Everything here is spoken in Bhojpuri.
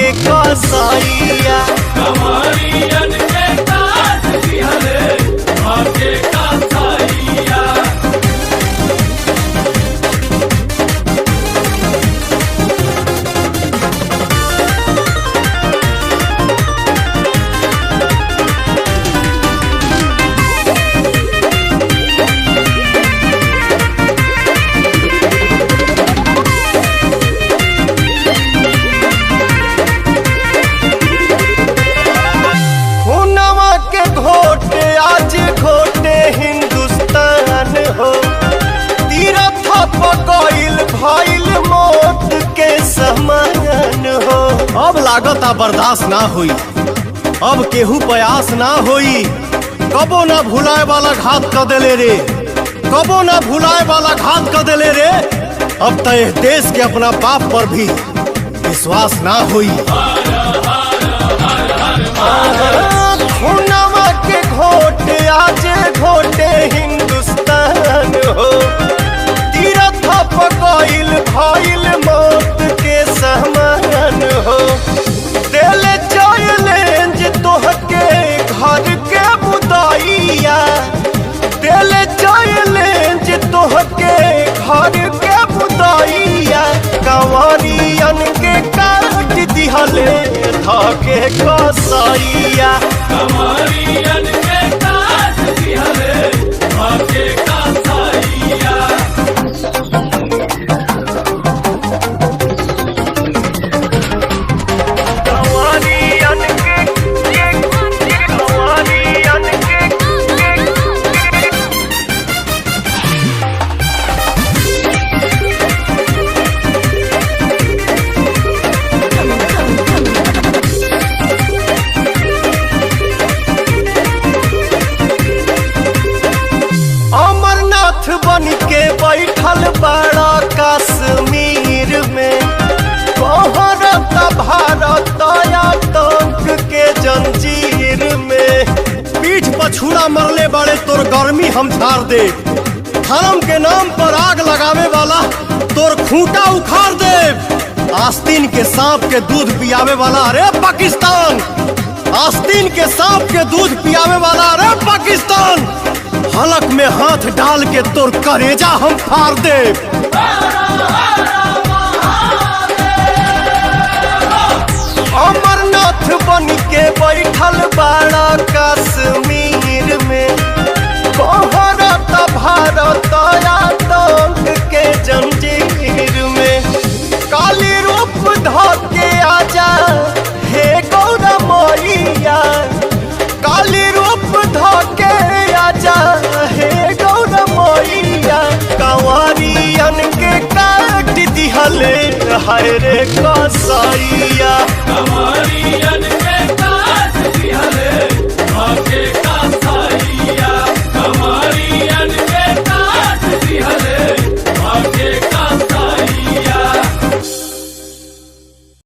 धके कसैया कमरियन के काट दिहले धके कसैया। हुनवा के घोटे आज घोटे हिंदुस्तान हो, तीरथ पकइल भइल मौत के समान हो। अब लागत बर्दाश्त ना होई, अब केहू प्रयास ना होई। कबो ना भुलाए वाला घात कर देले रे, कबो ना भुलाए वाला घात कर देले रे। अब तो इस देश के अपना बाप पर भी विश्वास ना होई। हुनवा के घोटे आज घोटे हिंदुस्तान हो, तीरथ पकइल भइल मौत के समान हो। दिल चैलेंज तोहके घर के बुदाइया, दिल चैलेंज तोहके घर के बुदाइया। कंवरियन के काट दिहले धके कसैया कमरियन के काट दिहले धके कसैया। कंवरियन के अमरनाथ बन के बैठल बड़ा कश्मीर में, भारत भारत आतंक के जंजीर में। पीठ पछूड़ा मरले बड़े तोर गर्मी हम झाड़ दे, धर्म के नाम पर आग लगावे वाला तोर खूंटा उखाड़ दे। आस्तीन के सांप के दूध पियावे वाला अरे पाकिस्तान, आस्तीन के सांप के दूध पियावे वाला अरे पाकिस्तान। हलक में हाथ डाल के तोर करेजा हम फाड़ दे। अमरनाथ बन के बैठल बड़ा कश्मीर में, भारत भारत आतंक के जंजीर में। काली रूप धके आजा हे गौरा मैया, काली रूप धके आजा हे गौरा मैया। कंवरियन के काट दिहले हाय रे कसैया कमरियन